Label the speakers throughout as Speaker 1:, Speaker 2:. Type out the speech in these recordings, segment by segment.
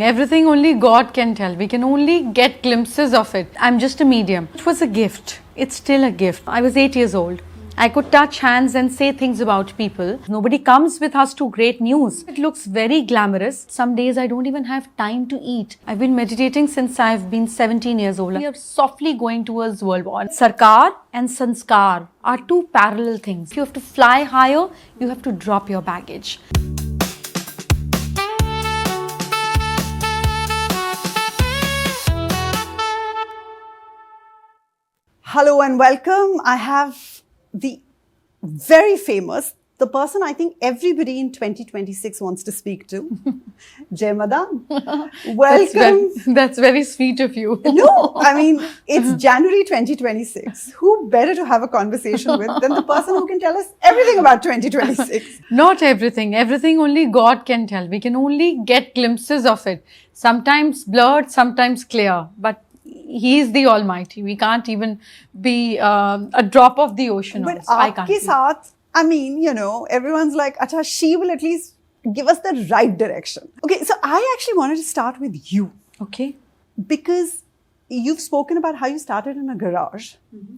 Speaker 1: Everything only God can tell. We can only get glimpses of it. I'm just a medium. It was a gift. It's still a gift. I was 8 years old. I could touch hands and say things about people. Nobody comes with us to great news. It looks very glamorous. Some days I don't even have time to eat. I've been meditating since I've been 17 years old. We are softly going towards world war. Sarkar and sanskar are two parallel things. If you have to fly higher, you have to drop your baggage.
Speaker 2: Hello and welcome. I have the very famous, the person I think everybody in 2026 wants to speak to, Jai Madaan. Welcome.
Speaker 1: That's very sweet of you.
Speaker 2: No, I mean, it's January 2026. Who better to have a conversation with than the person who can tell us everything about 2026?
Speaker 1: Not everything. Everything only God can tell. We can only get glimpses of it. Sometimes blurred, sometimes clear. But He is the Almighty. We can't even be a drop of the ocean.
Speaker 2: But
Speaker 1: also.
Speaker 2: aapke saath, I mean, you know, everyone's like, Acha, she will at least give us the right direction. Okay, so I actually wanted to start with you.
Speaker 1: Okay.
Speaker 2: Because you've spoken about how you started in a garage. Mm-hmm.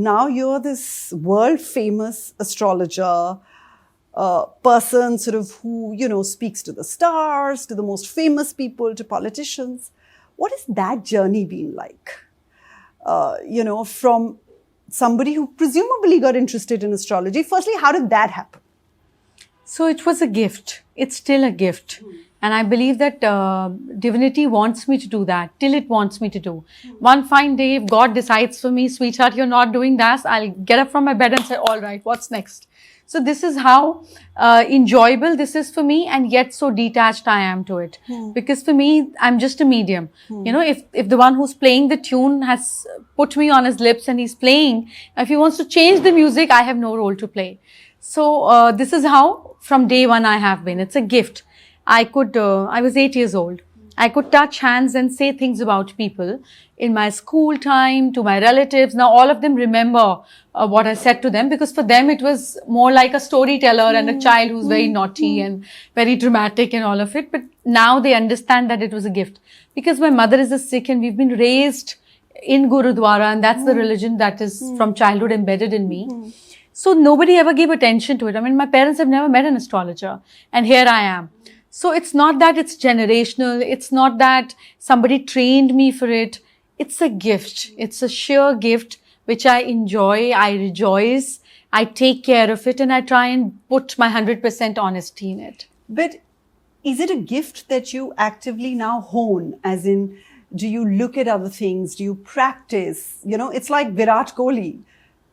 Speaker 2: Now you're this world famous astrologer, person sort of who, you know, speaks to the stars, to the most famous people, to politicians. What has that journey been like? You know, from somebody who presumably got interested in astrology. Firstly, how did that happen?
Speaker 1: So it was a gift. It's still a gift. And I believe that divinity wants me to do that till it wants me to do. One fine day, if God decides for me, sweetheart, you're not doing that, I'll get up from my bed and say, all right, what's next? So this is how enjoyable this is for me, and yet so detached I am to it. Because for me, I'm just a medium. You know, if the one who's playing the tune has put me on his lips and he's playing, if he wants to change the music, I have no role to play. So this is how from day one I have been. It's a gift. I was 8 years old. I could touch hands and say things about people in my school time, to my relatives. Now all of them remember what I said to them, because for them it was more like a storyteller and a child who's very naughty and very dramatic and all of it. But now they understand that it was a gift, because my mother is a Sikh and we've been raised in Gurudwara, and that's the religion that is from childhood embedded in me. So nobody ever gave attention to it. I mean, my parents have never met an astrologer, and here I am. So it's not that it's generational. It's not that somebody trained me for it. It's a gift. It's a sheer gift which I enjoy. I rejoice. I take care of it, and I try and put my 100% honesty in it.
Speaker 2: But is it a gift that you actively now hone? As in, do you look at other things? Do you practice? You know, it's like Virat Kohli.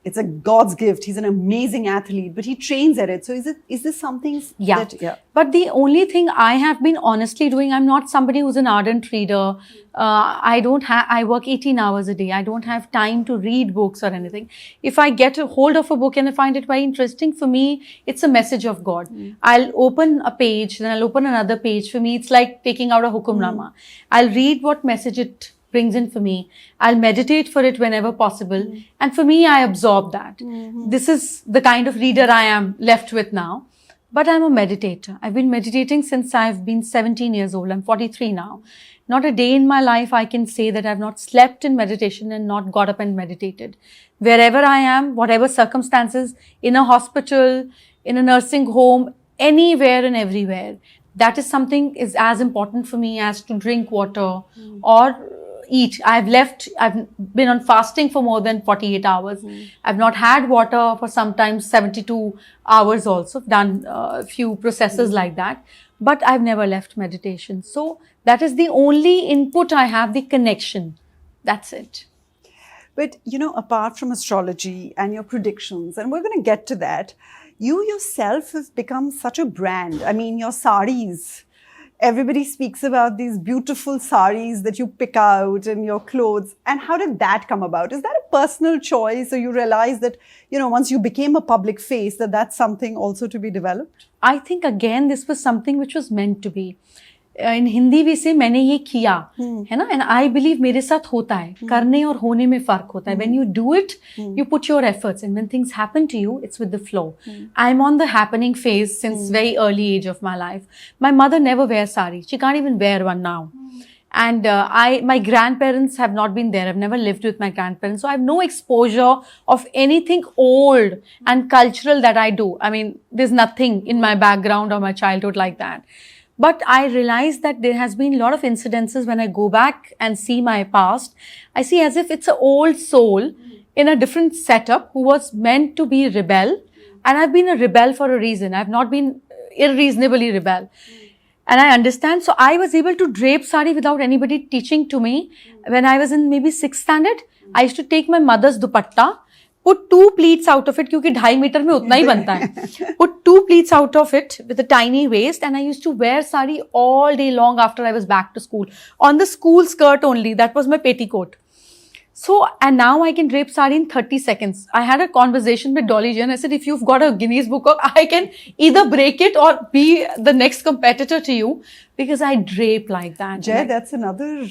Speaker 2: It's a God's gift. He's an amazing athlete, but he trains at it. So is this something that...
Speaker 1: But the only thing I have been honestly doing, I'm not somebody who's an ardent reader. I work 18 hours a day. I don't have time to read books or anything. If I get a hold of a book and I find it very interesting, for me, it's a message of God. I'll open a page, then I'll open another page. For me, it's like taking out a hukumnama. I'll read what message it brings in for me. I'll meditate for it whenever possible. And for me, I absorb that. This is the kind of reader I am left with now. But I'm a meditator. I've been meditating since I've been 17 years old. I'm 43 now. Not a day in my life I can say that I've not slept in meditation and not got up and meditated. Wherever I am, whatever circumstances, in a hospital, in a nursing home, anywhere and everywhere, that is something is as important for me as to drink water or eat. I've been on fasting for more than 48 hours. I've not had water for sometimes 72 hours also. I've done a few processes like that. But I've never left meditation. So that is the only input I have, the connection. That's it.
Speaker 2: But, you know, apart from astrology and your predictions, and we're going to get to that, you yourself have become such a brand. I mean, your saris. Everybody speaks about these beautiful saris that you pick out and your clothes. And how did that come about? Is that a personal choice, or you realize that, you know, once you became a public face, that's something also to be developed?
Speaker 1: I think, again, this was something which was meant to be. in Hindi we say मैंने ये किया है ना, and I believe मेरे साथ होता है, करने और होने में फर्क होता है. When you do it, you put your efforts, and when things happen to you, it's with the flow. I'm on the happening phase since very early age of my life. My mother never wears sari. She can't even wear one now. And my grandparents have not been there. I've never lived with my grandparents. So I have no exposure of anything old and cultural that I do. I mean, there's nothing in my background or my childhood like that. But I realized that there has been a lot of incidences when I go back and see my past. I see as if it's an old soul in a different setup who was meant to be rebel. And I've been a rebel for a reason. I've not been irreasonably rebel. And I understand. So I was able to drape sari without anybody teaching to me. When I was in maybe 6th standard, I used to take my mother's dupatta, put 2 pleats out of it, क्योंकि 2.5 metre में उतना ही बनता है. Put 2 pleats out of it with a tiny waist, and I used to wear sari all day long after I was back to school. On the school skirt only, that was my petticoat. So, and now I can drape sari in 30 seconds. I had a conversation with Dolly Ji and I said, if you've got a Guinness Book, I can either break it or be the next competitor to you, because I drape like that.
Speaker 2: Jai, that's another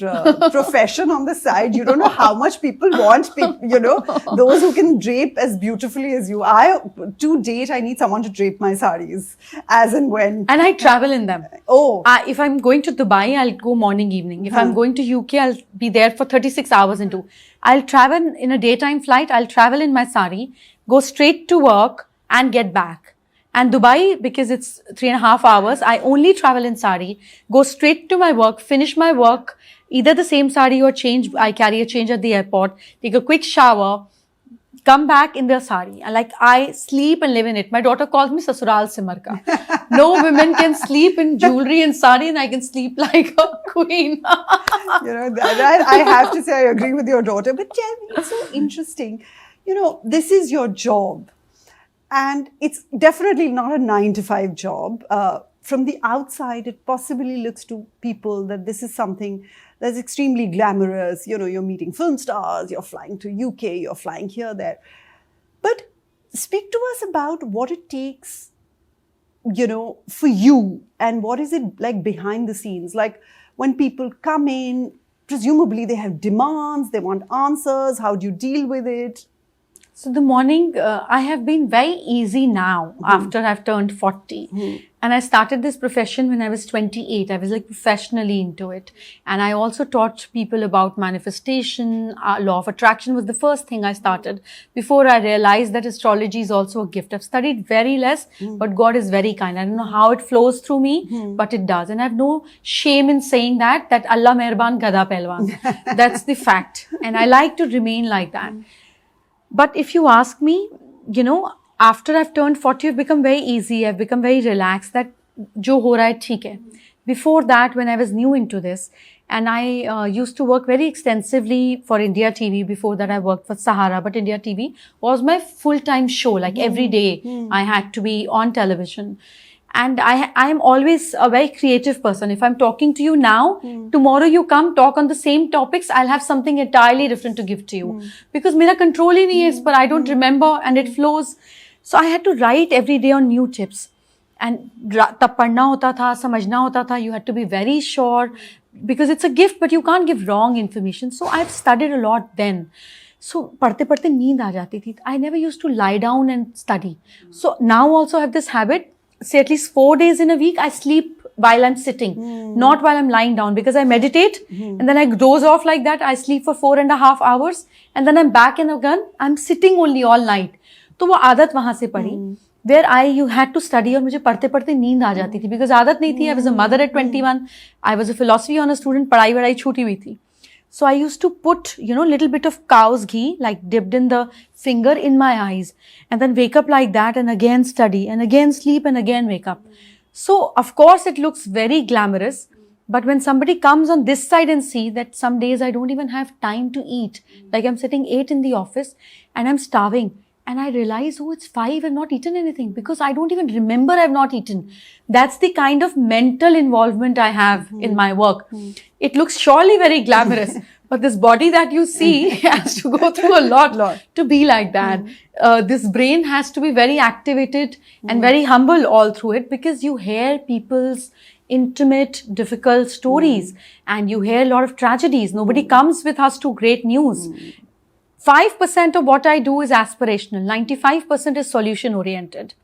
Speaker 2: profession on the side. You don't know how much people want, those who can drape as beautifully as you. To date, I need someone to drape my saris as and when.
Speaker 1: And I travel in them.
Speaker 2: Oh.
Speaker 1: If I'm going to Dubai, I'll go morning, evening. If I'm going to UK, I'll be there for 36 hours into. I'll travel in a daytime flight. I'll travel in my sari, go straight to work and get back. And Dubai, because it's 3.5 hours, I only travel in sari, go straight to my work, finish my work, either the same sari or change. I carry a change at the airport, take a quick shower, come back in the sari. And I sleep and live in it. My daughter calls me Sasural Simarka. No women can sleep in jewelry and sari, and I can sleep like a queen.
Speaker 2: I have to say I agree with your daughter. But Jai, it's so interesting. This is your job. And it's definitely not a 9-to-5 job. From the outside, it possibly looks to people that this is something that's extremely glamorous. You're meeting film stars, you're flying to UK, you're flying here, there. But speak to us about what it takes, for you, and what is it like behind the scenes? Like when people come in, presumably they have demands, they want answers. How do you deal with it?
Speaker 1: So the morning, I have been very easy now after I've turned 40. And I started this profession when I was 28. I was professionally into it. And I also taught people about manifestation. Law of attraction was the first thing I started before I realized that astrology is also a gift. I've studied very less, but God is very kind. I don't know how it flows through me, but it does. And I have no shame in saying that Allah Meherban Gada Pelwan. That's the fact. And I like to remain like that. But if you ask me, after I've turned 40, I've become very easy. I've become very relaxed that jo ho raha hai, theek hai. Before that, when I was new into this, and I used to work very extensively for India TV. Before that, I worked for Sahara, but India TV was my full-time show. Every day, I had to be on television. And I am always a very creative person. If I'm talking to you now, tomorrow you come talk on the same topics, I'll have something entirely different to give to you. Because mera control hi nahi hai, but I don't remember and it flows. So I had to write every day on new tips. And tab padhna hota tha, samajhna hota tha, you had to be very sure. Because it's a gift, but you can't give wrong information. So I've studied a lot then. So padhte padhte neend aa jati thi. I never used to lie down and study. So now also I have this habit. Say at least 4 days in a week, I sleep while I'm sitting, not while I'm lying down, because I meditate and then I doze off like that. I sleep for 4.5 hours and then I'm back in again. I'm sitting only all night. So वो आदत वहाँ से पड़ी, where you had to study और मुझे पढ़ते पढ़ते नींद आ जाती थी, because आदत नहीं थी. I was a mother at 21. I was a philosophy honor student. पढ़ाई वढ़ाई छूटी हुई थी. So I used to put, little bit of cow's ghee, dipped in the finger in my eyes, and then wake up like that and again study and again sleep and again wake up. So of course it looks very glamorous, but when somebody comes on this side and see that some days I don't even have time to eat, I'm sitting 8 in the office and I'm starving. And I realize, it's 5, I've not eaten anything because I don't even remember I've not eaten. That's the kind of mental involvement I have in my work. It looks surely very glamorous, but this body that you see has to go through a lot to be like that. This brain has to be very activated and very humble all through it, because you hear people's intimate, difficult stories, and you hear a lot of tragedies. Nobody comes with us to great news. 5% of what I do is aspirational. 95% is solution oriented.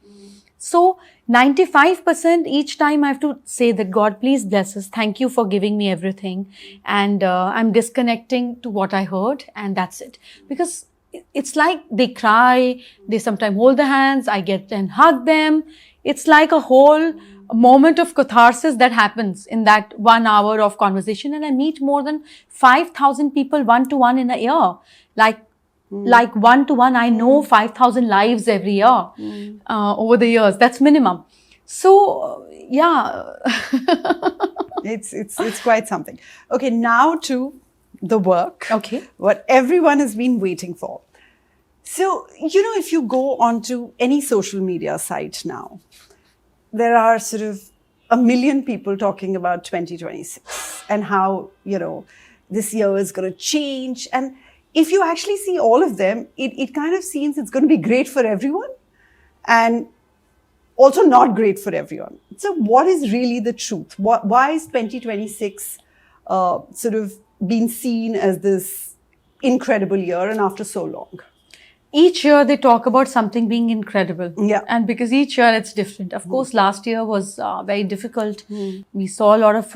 Speaker 1: So 95% each time I have to say that God, please bless us. Thank you for giving me everything. And I'm disconnecting to what I heard, and that's it. Because it's like they cry, they sometimes hold the hands, I get and hug them. It's like a whole moment of catharsis that happens in that 1 hour of conversation. And I meet more than 5,000 people one-to-one in a year. Like one-to-one, I know 5,000 lives every year over the years. That's minimum. So, yeah.
Speaker 2: It's quite something. Okay, now to the work.
Speaker 1: Okay.
Speaker 2: What everyone has been waiting for. So, if you go onto any social media site now, there are sort of a million people talking about 2026 and how, this year is going to change. And if you actually see all of them, it kind of seems it's going to be great for everyone and also not great for everyone. So what is really the truth? Why is 2026 sort of being seen as this incredible year and after so long?
Speaker 1: Each year they talk about something being incredible.
Speaker 2: Yeah.
Speaker 1: And because each year it's different. Of course, last year was very difficult. We saw a lot of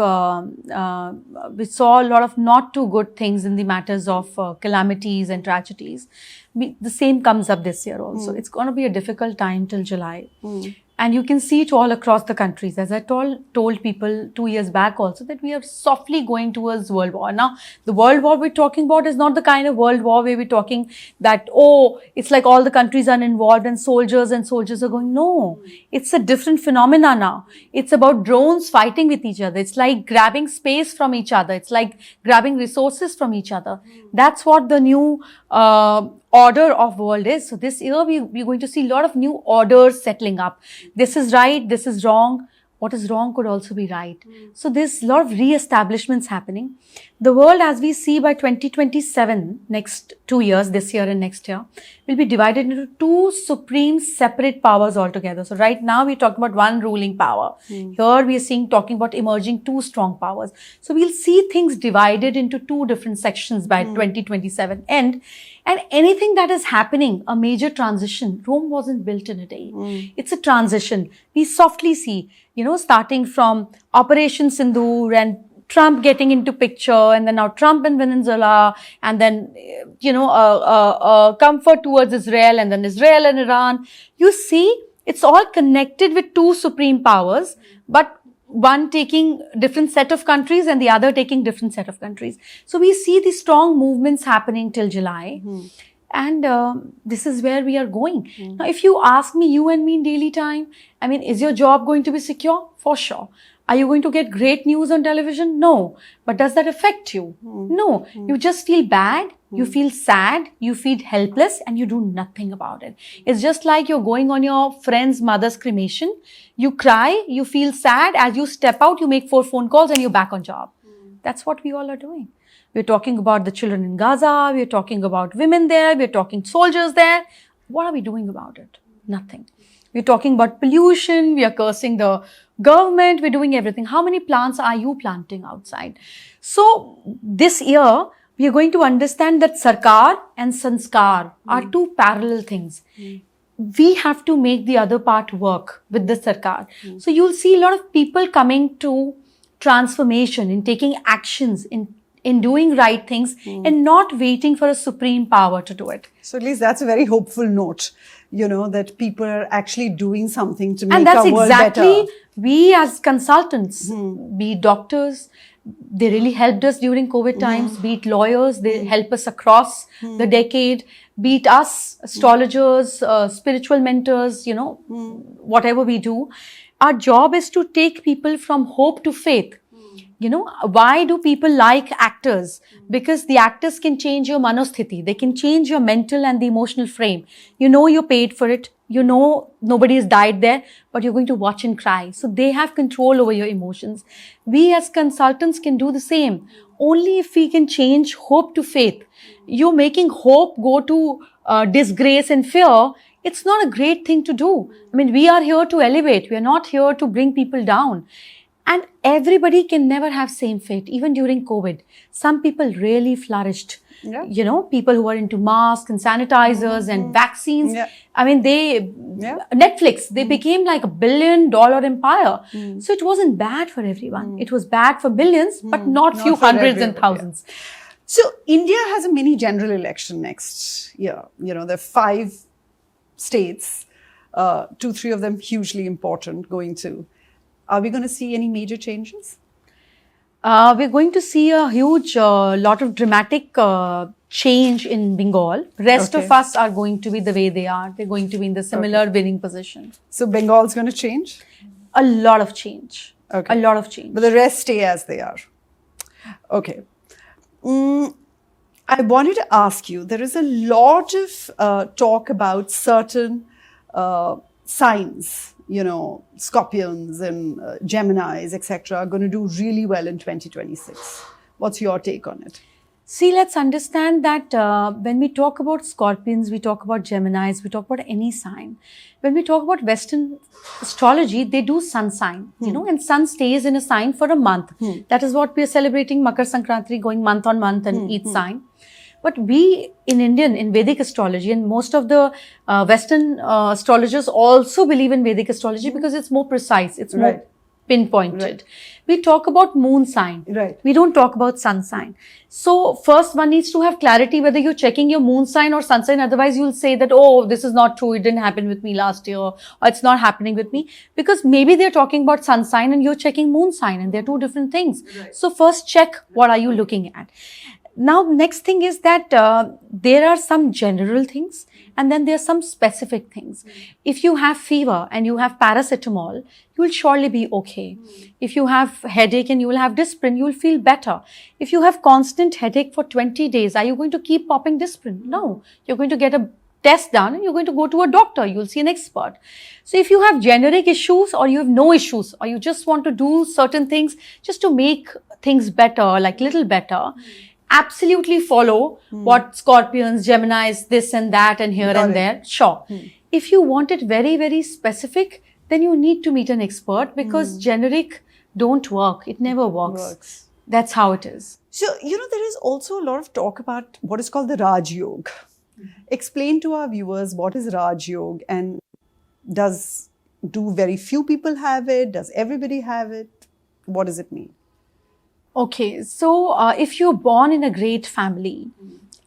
Speaker 1: not too good things in the matters of calamities and tragedies. The same comes up this year also. It's going to be a difficult time till July. And you can see it all across the countries. As I told people 2 years back also, that we are softly going towards world war. Now, the world war we're talking about is not the kind of world war where we're talking that, it's like all the countries are involved and soldiers are going. No, it's a different phenomena now. It's about drones fighting with each other. It's like grabbing space from each other. It's like grabbing resources from each other. That's what the new order of world is. So this year we're going to see a lot of new orders settling up. This is right, this is wrong. What is wrong could also be right. So there's a lot of re-establishments happening. The world, as we see by 2027, next 2 years, this year and next year, will be divided into two supreme separate powers altogether. So right now we're talking about one ruling power. Here we are talking about emerging two strong powers. So we'll see things divided into two different sections by 2027 end. And anything that is happening, a major transition, Rome wasn't built in a day. It's a transition. We softly see, starting from Operation Sindoor and Trump getting into picture, and then now Trump in Venezuela, and then, comfort towards Israel, and then Israel and Iran. You see, it's all connected with two supreme powers, but one taking different set of countries and the other taking different set of countries. So we see these strong movements happening till July. And this is where we are going. Now, if you ask me, you and me in daily time, is your job going to be secure? For sure. Are you going to get great news on television? No. But does that affect you? No. You just feel bad, you feel sad, you feel helpless, and you do nothing about it. It's just like you're going on your friend's mother's cremation. You cry, you feel sad. As you step out, you make 4 phone calls and you're back on job. That's what we all are doing. We're talking about the children in Gaza. We're talking about women there. We're talking soldiers there. What are we doing about it? Nothing. We're talking about pollution. We are cursing the government. We're doing everything. How many plants are you planting outside? So this year, we are going to understand that sarkar and sanskar are two parallel things. We have to make the other part work with the sarkar. So you'll see a lot of people coming to transformation, in taking actions, in doing right things, and not waiting for a supreme power to do it.
Speaker 2: So at least that's a very hopeful note, that people are actually doing something to make our world better. And that's exactly,
Speaker 1: we as consultants, be it doctors, they really helped us during COVID times, be it lawyers, they help us across the decade, be it us, astrologers, spiritual mentors, whatever we do. Our job is to take people from hope to faith. Why do people like actors? Because the actors can change your manosthiti. They can change your mental and the emotional frame. You're paid for it. Nobody has died there, but you're going to watch and cry. So they have control over your emotions. We as consultants can do the same. Only if we can change hope to faith. You're making hope go to disgrace and fear. It's not a great thing to do. We are here to elevate. We are not here to bring people down. And everybody can never have same fate. Even during COVID, some people really flourished.
Speaker 2: Yeah.
Speaker 1: You know, people who are into masks and sanitizers and vaccines.
Speaker 2: Yeah.
Speaker 1: I mean, Netflix, they became like $1 billion empire. So it wasn't bad for everyone. It was bad for millions, but not few
Speaker 2: for
Speaker 1: hundreds and
Speaker 2: everyone,
Speaker 1: thousands.
Speaker 2: So India has a mini general election next year. You know, there are 5 states, 2, 3 of them hugely important going to. Are we going to see any major changes?
Speaker 1: We're going to see a huge lot of dramatic change in Bengal. Rest of us are going to be the way they are. They're going to be in the similar winning position.
Speaker 2: So Bengal's going to change?
Speaker 1: A lot of change.
Speaker 2: Okay.
Speaker 1: A lot of change.
Speaker 2: But the rest stay as they are. Okay. I wanted to ask you, there is a lot of talk about certain signs, you know, Scorpions and Geminis, etc., are going to do really well in 2026. What's your take on it?
Speaker 1: See, let's understand that when we talk about Scorpions, we talk about Geminis, we talk about any sign. When we talk about Western astrology, they do sun sign, you know, and sun stays in a sign for a month. That is what we are celebrating Makar Sankranti, going month on month and each sign. But we in Vedic astrology, and most of the Western astrologers also believe in Vedic astrology because it's more precise, it's more pinpointed. We talk about moon sign. We don't talk about sun sign. So first one needs to have clarity whether you're checking your moon sign or sun sign. Otherwise you'll say that, oh, this is not true. It didn't happen with me last year, or it's not happening with me, because maybe they're talking about sun sign and you're checking moon sign, and they're two different things. So first check, what are you looking at? Now, next thing is that there are some general things and then there are some specific things. If you have fever and you have paracetamol, you will surely be okay. If you have headache and you will have Disprin, you will feel better. If you have constant headache for 20 days, are you going to keep popping Disprin? No. You're going to get a test done and you're going to go to a doctor. You'll see an expert. So if you have generic issues or you have no issues, or you just want to do certain things just to make things better, like little better, absolutely follow what Scorpions, Geminis, this and that and here and there. Sure. If you want it very, very specific, then you need to meet an expert, because generic don't work. It never works. That's how it is.
Speaker 2: So, you know, there is also a lot of talk about what is called the Rajyog. Explain to our viewers what is Rajyog, and do very few people have it? Does everybody have it? What does it mean?
Speaker 1: Okay, so if you're born in a great family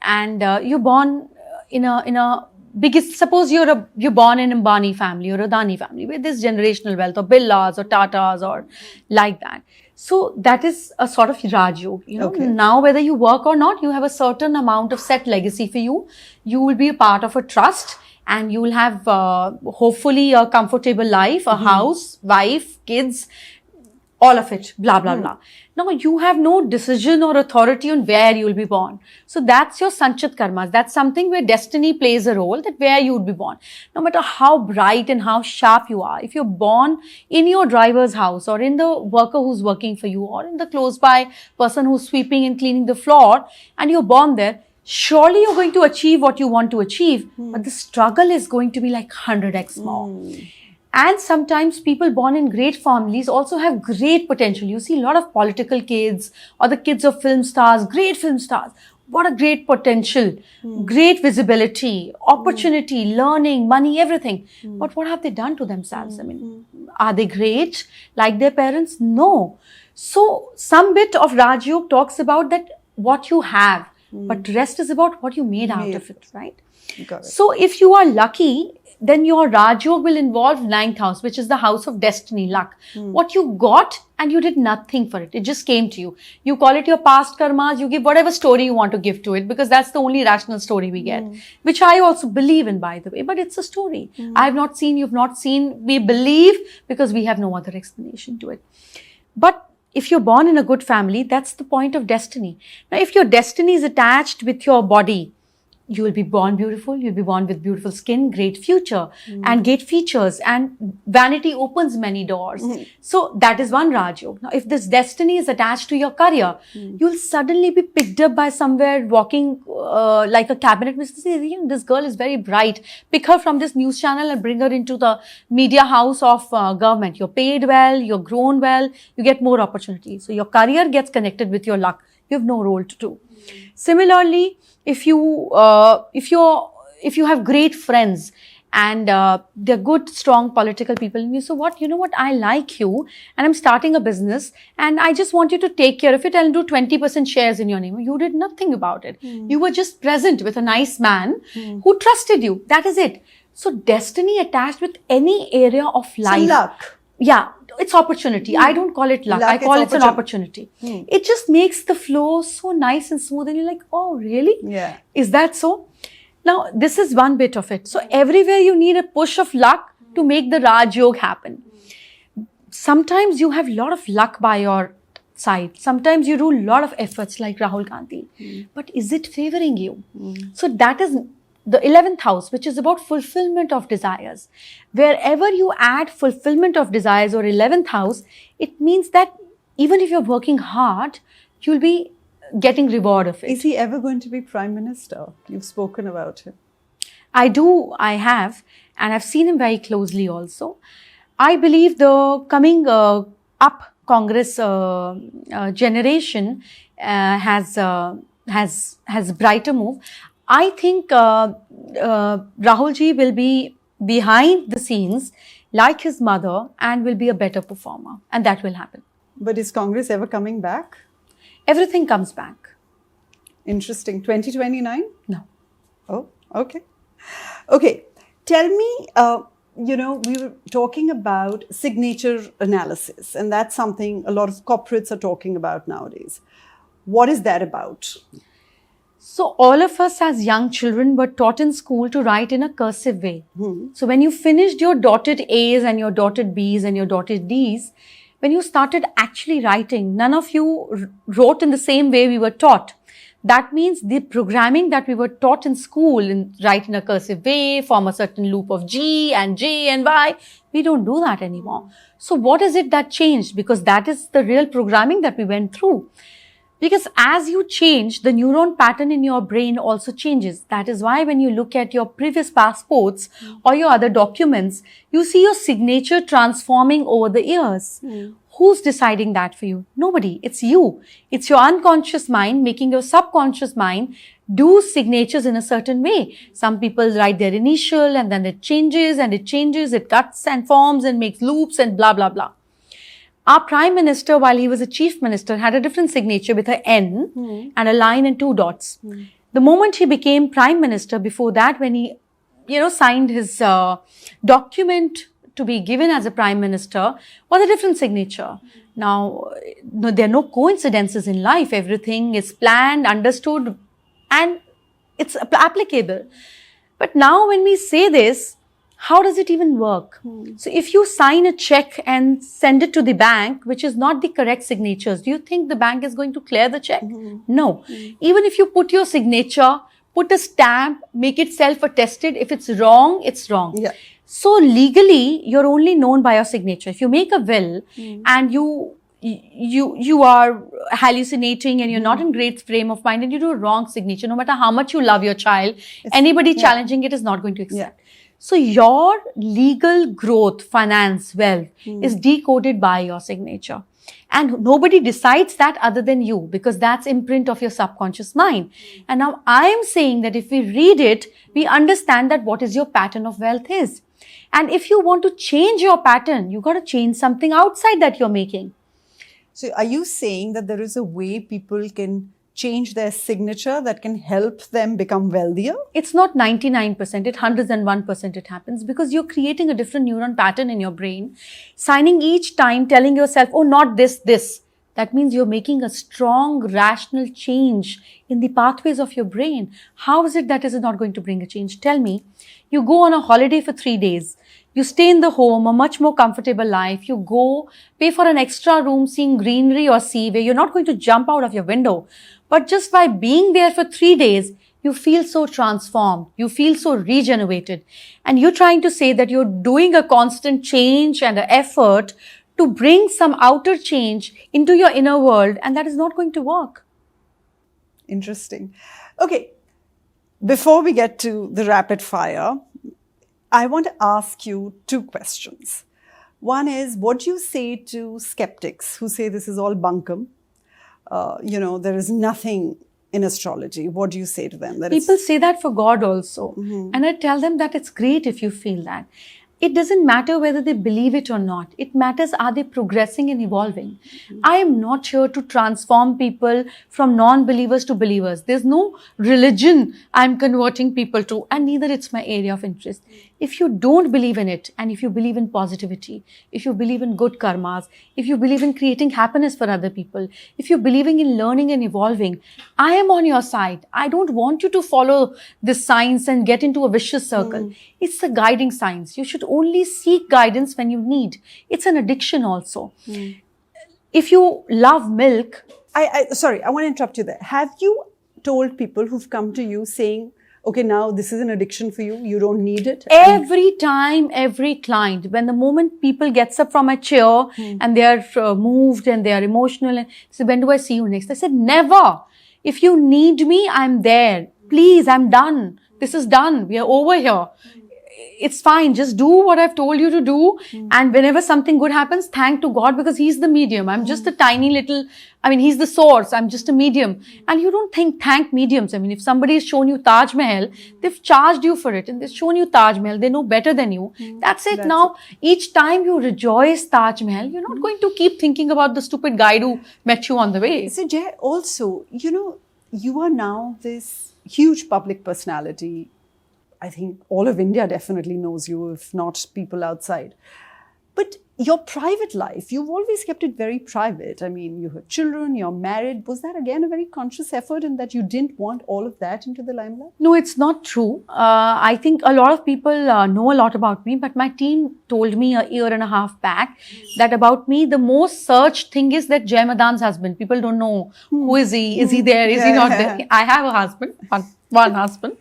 Speaker 1: and you're born in a biggest, suppose you're born in Ambani family or Adani family with this generational wealth, or Birlas or Tatas or like that. So that is a sort of Rajyog. You know, now whether you work or not, you have a certain amount of set legacy for you. You will be a part of a trust, and you will have hopefully a comfortable life, a house, wife, kids, all of it, blah, blah, blah. Now, you have no decision or authority on where you will be born. So that's your Sanchit Karmas. That's something where destiny plays a role, that where you would be born. No matter how bright and how sharp you are, if you're born in your driver's house, or in the worker who's working for you, or in the close by person who's sweeping and cleaning the floor, and you're born there, surely you're going to achieve what you want to achieve. But the struggle is going to be like 100x more. And sometimes people born in great families also have great potential. You see a lot of political kids, or the kids of film stars, great film stars. What a great potential, great visibility, opportunity, learning, money, everything. But what have they done to themselves? I mean, are they great like their parents? No. So some bit of Rajyog talks about that what you have, but rest is about what you made out of it, right?
Speaker 2: Got it.
Speaker 1: So if you are lucky, then your Rajyog will involve 9th house, which is the house of destiny, luck. What you got and you did nothing for it. It just came to you. You call it your past karmas. You give whatever story you want to give to it, because that's the only rational story we get, which I also believe in, by the way. But it's a story. I've not seen, you've not seen. We believe because we have no other explanation to it. But if you're born in a good family, that's the point of destiny. Now, if your destiny is attached with your body, You will be born beautiful, you'll be born with beautiful skin, great future, and great features, and vanity opens many doors. So that is one Rajyog. Now, if this destiny is attached to your career, you'll suddenly be picked up by somewhere walking like a cabinet minister. This girl is very bright. Pick her from this news channel and bring her into the media house of government. You're paid well, you're grown well, you get more opportunities. So your career gets connected with your luck. You have no role to do. Similarly, if you have great friends and they're good, strong political people, and you say, you know what, I like you and I'm starting a business and I just want you to take care of it. I'll do 20% shares in your name. You did nothing about it. You were just present with a nice man who trusted you. That is it. So destiny attached with any area of life.
Speaker 2: So luck.
Speaker 1: Yeah, it's opportunity. I don't call it luck. I call it an opportunity. It just makes the flow so nice and smooth and you're like, oh, really?
Speaker 2: Yeah.
Speaker 1: Is that so? Now, this is one bit of it. So everywhere you need a push of luck to make the Rajyog happen. Sometimes you have a lot of luck by your side. Sometimes you do a lot of efforts like Rahul Gandhi. But is it favoring you? So that is the 11th house, which is about fulfillment of desires. Wherever you add fulfillment of desires or 11th house, it means that even if you're working hard, you'll be getting reward of it.
Speaker 2: Is he ever going to be Prime Minister? You've spoken about him.
Speaker 1: I have, and I've seen him very closely also. I believe the coming up Congress generation has brighter move. I think Rahulji will be behind the scenes like his mother and will be a better performer, and that will happen.
Speaker 2: But is Congress ever coming back?
Speaker 1: Everything comes back.
Speaker 2: Interesting. 2029?
Speaker 1: No.
Speaker 2: Oh, okay. Okay. Tell me, we were talking about signature analysis, and that's something a lot of corporates are talking about nowadays. What is that about?
Speaker 1: So all of us as young children were taught in school to write in a cursive way. So when you finished your dotted A's and your dotted B's and your dotted D's, when you started actually writing, none of you wrote in the same way we were taught. That means the programming that we were taught in school, write in a cursive way, form a certain loop of G and J and Y, we don't do that anymore. So what is it that changed? Because that is the real programming that we went through. Because as you change, the neuron pattern in your brain also changes. That is why when you look at your previous passports or your other documents, you see your signature transforming over the years. Who's deciding that for you? Nobody. It's you. It's your unconscious mind making your subconscious mind do signatures in a certain way. Some people write their initial and then it changes, it cuts and forms and makes loops and blah, blah, blah. Our Prime Minister, while he was a Chief Minister, had a different signature with an N and a line and 2 dots. The moment he became Prime Minister, before that, when he, signed his document to be given as a Prime Minister, was a different signature. Now, there are no coincidences in life. Everything is planned, understood, and it's applicable. But now when we say this, how does it even work? So if you sign a check and send it to the bank, which is not the correct signatures, do you think the bank is going to clear the check? No. Even if you put your signature, put a stamp, make it self-attested, if it's wrong, it's wrong.
Speaker 2: Yeah.
Speaker 1: So legally, you're only known by your signature. If you make a will and you are hallucinating and you're not in great frame of mind and you do a wrong signature, no matter how much you love your child, anybody challenging it is not going to accept. So your legal growth, finance, wealth is decoded by your signature. And nobody decides that other than you, because that's imprint of your subconscious mind. And now I am saying that if we read it, we understand that what is your pattern of wealth is. And if you want to change your pattern, you got to change something outside that you're making.
Speaker 2: So are you saying that there is a way people can change their signature that can help them become wealthier?
Speaker 1: It's not 99%, it's 101% it happens, because you're creating a different neuron pattern in your brain, signing each time, telling yourself, oh, not this, this. That means you're making a strong, rational change in the pathways of your brain. How is it that is not going to bring a change? Tell me, you go on a holiday for 3 days. You stay in the home, a much more comfortable life. You go, pay for an extra room, seeing greenery or sea, where you're not going to jump out of your window. But just by being there for 3 days, you feel so transformed, you feel so regenerated. And you're trying to say that you're doing a constant change and an effort to bring some outer change into your inner world, and that is not going to work.
Speaker 2: Interesting. Okay, before we get to the rapid fire, I want to ask you two questions. One is, what do you say to skeptics who say this is all bunkum? There is nothing in astrology. What do you say to them?
Speaker 1: People say that for God also. And I tell them that it's great if you feel that. It doesn't matter whether they believe it or not. It matters, are they progressing and evolving? I am not here to transform people from non-believers to believers. There's no religion I'm converting people to, and neither it's my area of interest. If you don't believe in it, and if you believe in positivity, if you believe in good karmas, if you believe in creating happiness for other people, if you're believing in learning and evolving, I am on your side. I don't want you to follow this science and get into a vicious circle. It's a guiding science. You should only seek guidance when you need. It's an addiction also. If you love milk...
Speaker 2: Sorry, I want to interrupt you there. Have you told people who've come to you saying, okay, now this is an addiction for you, you don't need it?
Speaker 1: Every time, every client, when the moment people gets up from a chair and they are moved and they are emotional and say, when do I see you next? I said, never. If you need me, I'm there. Please, I'm done. This is done. We are over here. It's fine. Just do what I've told you to do. And whenever something good happens, thank to God, because He's the medium. I'm just a tiny little, He's the source. I'm just a medium. And you don't thank mediums. If somebody has shown you Taj Mahal, they've charged you for it and they've shown you Taj Mahal. They know better than you. That's it. Now, each time you rejoice Taj Mahal, you're not going to keep thinking about the stupid guide who met you on the way.
Speaker 2: So, Jai, also, you are now this huge public personality. I think all of India definitely knows you, if not people outside. But your private life, you've always kept it very private. You have children, you're married. Was that again a very conscious effort in that you didn't want all of that into the limelight?
Speaker 1: No, it's not true. I think a lot of people know a lot about me, but my team told me a year and a half back that about me, the most searched thing is that Jai Madaan's husband. People don't know who is he? Is he there? Is he not there? I have a husband, one husband,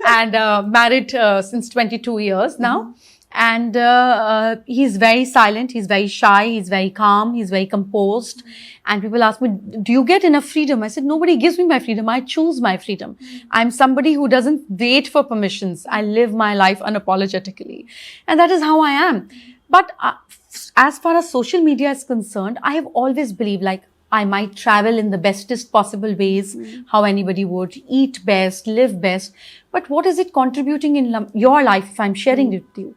Speaker 1: and married since 22 years now. And he's very silent, he's very shy, he's very calm, he's very composed. And people ask me, do you get enough freedom? I said, nobody gives me my freedom. I choose my freedom. I'm somebody who doesn't wait for permissions. I live my life unapologetically. And that is how I am. But as far as social media is concerned, I have always believed I might travel in the bestest possible ways, how anybody would, eat best, live best. But what is it contributing in your life if I'm sharing it with you?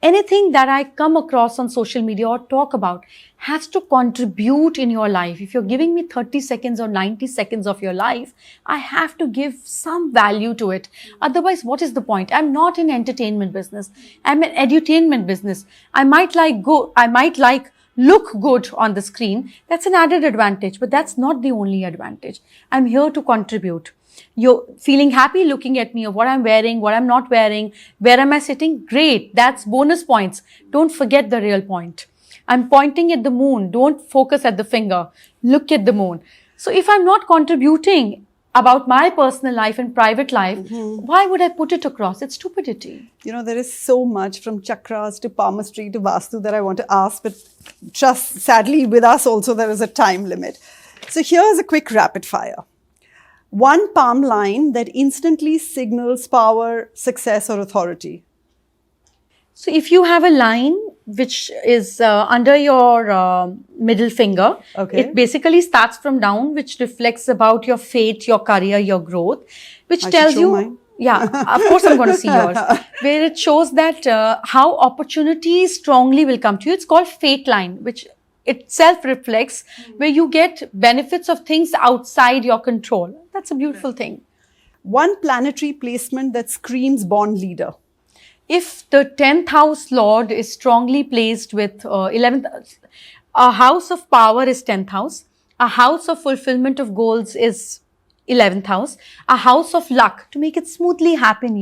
Speaker 1: Anything that I come across on social media or talk about has to contribute in your life. If you're giving me 30 seconds or 90 seconds of your life, I have to give some value to it. Otherwise, what is the point? I'm not in entertainment business. I'm in edutainment business. I might look good on the screen. That's an added advantage, but that's not the only advantage. I'm here to contribute. You're feeling happy looking at me of what I'm wearing, what I'm not wearing, where am I sitting? Great. That's bonus points. Don't forget the real point. I'm pointing at the moon. Don't focus at the finger. Look at the moon. So if I'm not contributing about my personal life and private life, why would I put it across? It's stupidity.
Speaker 2: There is so much from chakras to palmistry to vastu that I want to ask, but just sadly with us also there is a time limit. So here's a quick rapid fire. One palm line that instantly signals power, success or authority.
Speaker 1: So if you have a line which is under your middle finger, it basically starts from down, which reflects about your fate, your career, your growth, which tells you... Mine. Yeah, of course I'm going to see yours. Where it shows that how opportunities strongly will come to you. It's called fate line, which itself reflects where you get benefits of things outside your control. That's a beautiful thing.
Speaker 2: One planetary placement that screams born leader.
Speaker 1: If the 10th house lord is strongly placed with 11th, a house of power is 10th house, a house of fulfillment of goals is 11th house, a house of luck to make it smoothly happen,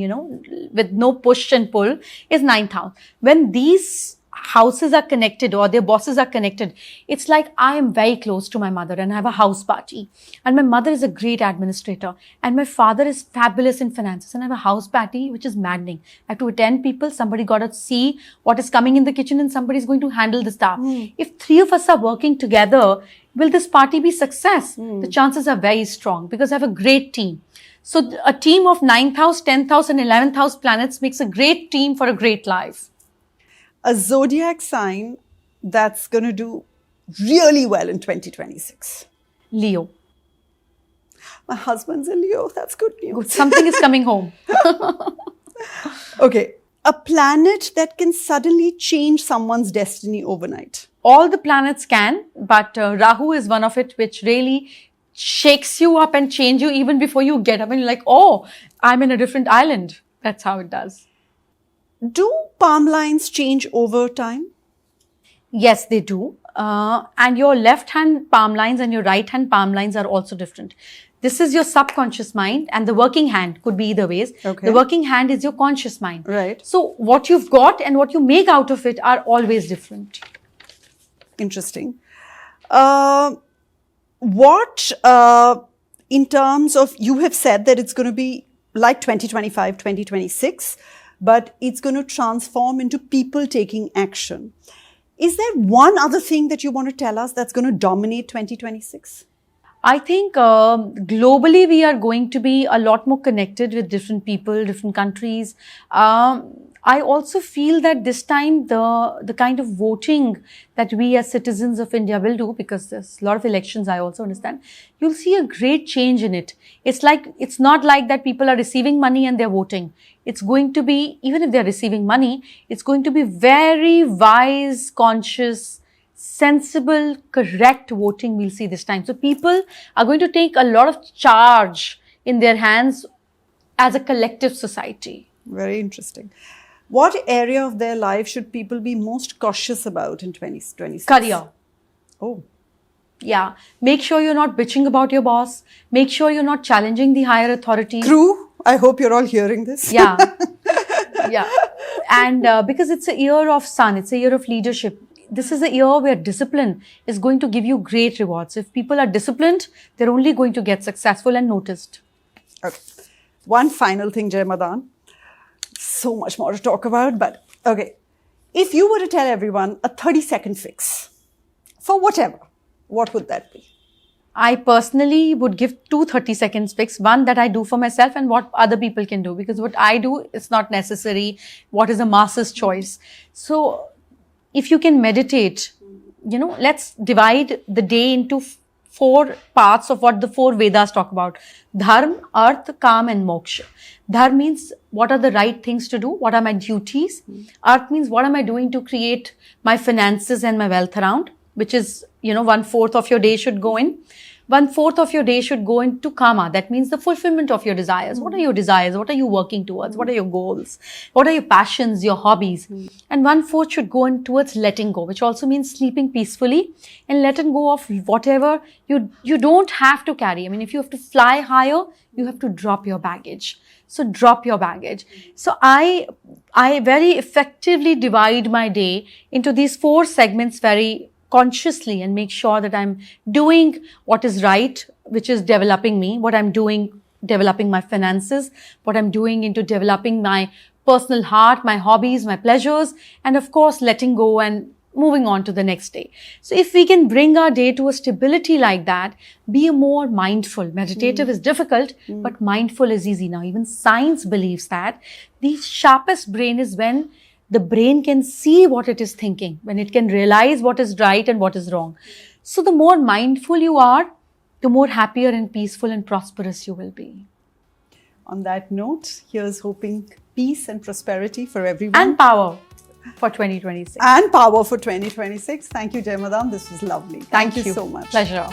Speaker 1: with no push and pull, is 9th house. When these houses are connected or their bosses are connected. It's like I am very close to my mother and I have a house party. And my mother is a great administrator. And my father is fabulous in finances. And I have a house party, which is maddening. I have to attend people. Somebody got to see what is coming in the kitchen and somebody is going to handle the staff. If 3 of us are working together, will this party be success? The chances are very strong because I have a great team. So a team of 9th house, 10th house and 11th house planets makes a great team for a great life.
Speaker 2: A zodiac sign that's going to do really well in 2026.
Speaker 1: Leo.
Speaker 2: My husband's a Leo. That's good news.
Speaker 1: Good. Something is coming home.
Speaker 2: Okay. A planet that can suddenly change someone's destiny overnight.
Speaker 1: All the planets can, but Rahu is one of it which really shakes you up and change you even before you get up and you're like, oh, I'm in a different island. That's how it does.
Speaker 2: Do palm lines change over time?
Speaker 1: Yes, they do. And your left hand palm lines and your right hand palm lines are also different. This is your subconscious mind and the working hand could be either ways.
Speaker 2: Okay.
Speaker 1: The working hand is your conscious mind.
Speaker 2: Right.
Speaker 1: So what you've got and what you make out of it are always different.
Speaker 2: Interesting. In terms of, you have said that it's going to be like 2025, 2026, but it's going to transform into people taking action. Is there one other thing that you want to tell us that's going to dominate 2026?
Speaker 1: I think globally we are going to be a lot more connected with different people, different countries. I also feel that this time the kind of voting that we as citizens of India will do, because there's a lot of elections, I also understand, you'll see a great change in it. It's not like that people are receiving money and they're voting. It's going to be, even if they're receiving money, it's going to be very wise, conscious, sensible, correct voting we'll see this time. So people are going to take a lot of charge in their hands as a collective society.
Speaker 2: Very interesting. What area of their life should people be most cautious about in 2026?
Speaker 1: Career.
Speaker 2: Oh.
Speaker 1: Yeah. Make sure you're not bitching about your boss. Make sure you're not challenging the higher authorities.
Speaker 2: Crew, I hope you're all hearing this.
Speaker 1: Yeah. Yeah. And because it's a year of sun, it's a year of leadership. This is a year where discipline is going to give you great rewards. If people are disciplined, they're only going to get successful and noticed.
Speaker 2: Okay. One final thing, Jai Madaan. So much more to talk about, but okay. If you were to tell everyone a 30-second fix for whatever, what would that be?
Speaker 1: I personally would give 2 30-second fix. One that I do for myself and what other people can do. Because what I do is not necessary. What is a masses choice? So if you can meditate, let's divide the day into 4 parts of what the 4 Vedas talk about. Dharma, Artha, Kam and Moksha. Dharma means what are the right things to do? What are my duties? Artha means what am I doing to create my finances and my wealth around? Which is, 1/4 of your day should go in. 1/4 of your day should go into Kama. That means the fulfillment of your desires. What are your desires? What are you working towards? What are your goals? What are your passions, your hobbies? And 1/4 should go in towards letting go, which also means sleeping peacefully and letting go of whatever you don't have to carry. I mean, if you have to fly higher, you have to drop your baggage. So drop your baggage. So I very effectively divide my day into these 4 segments very consciously and make sure that I'm doing what is right, which is developing me, what I'm doing, developing my finances, what I'm doing into developing my personal heart, my hobbies, my pleasures, and of course, letting go and moving on to the next day. So if we can bring our day to a stability like that, be more mindful. Meditative is difficult, but mindful is easy. Now, even science believes that the sharpest brain is when the brain can see what it is thinking, when it can realize what is right and what is wrong. So the more mindful you are, the more happier and peaceful and prosperous you will be.
Speaker 2: On that note, here's hoping peace and prosperity for everyone.
Speaker 1: And power for 2026.
Speaker 2: And power for 2026. Thank you, Jai Madaan. This was lovely. Thank you so much.
Speaker 1: Pleasure.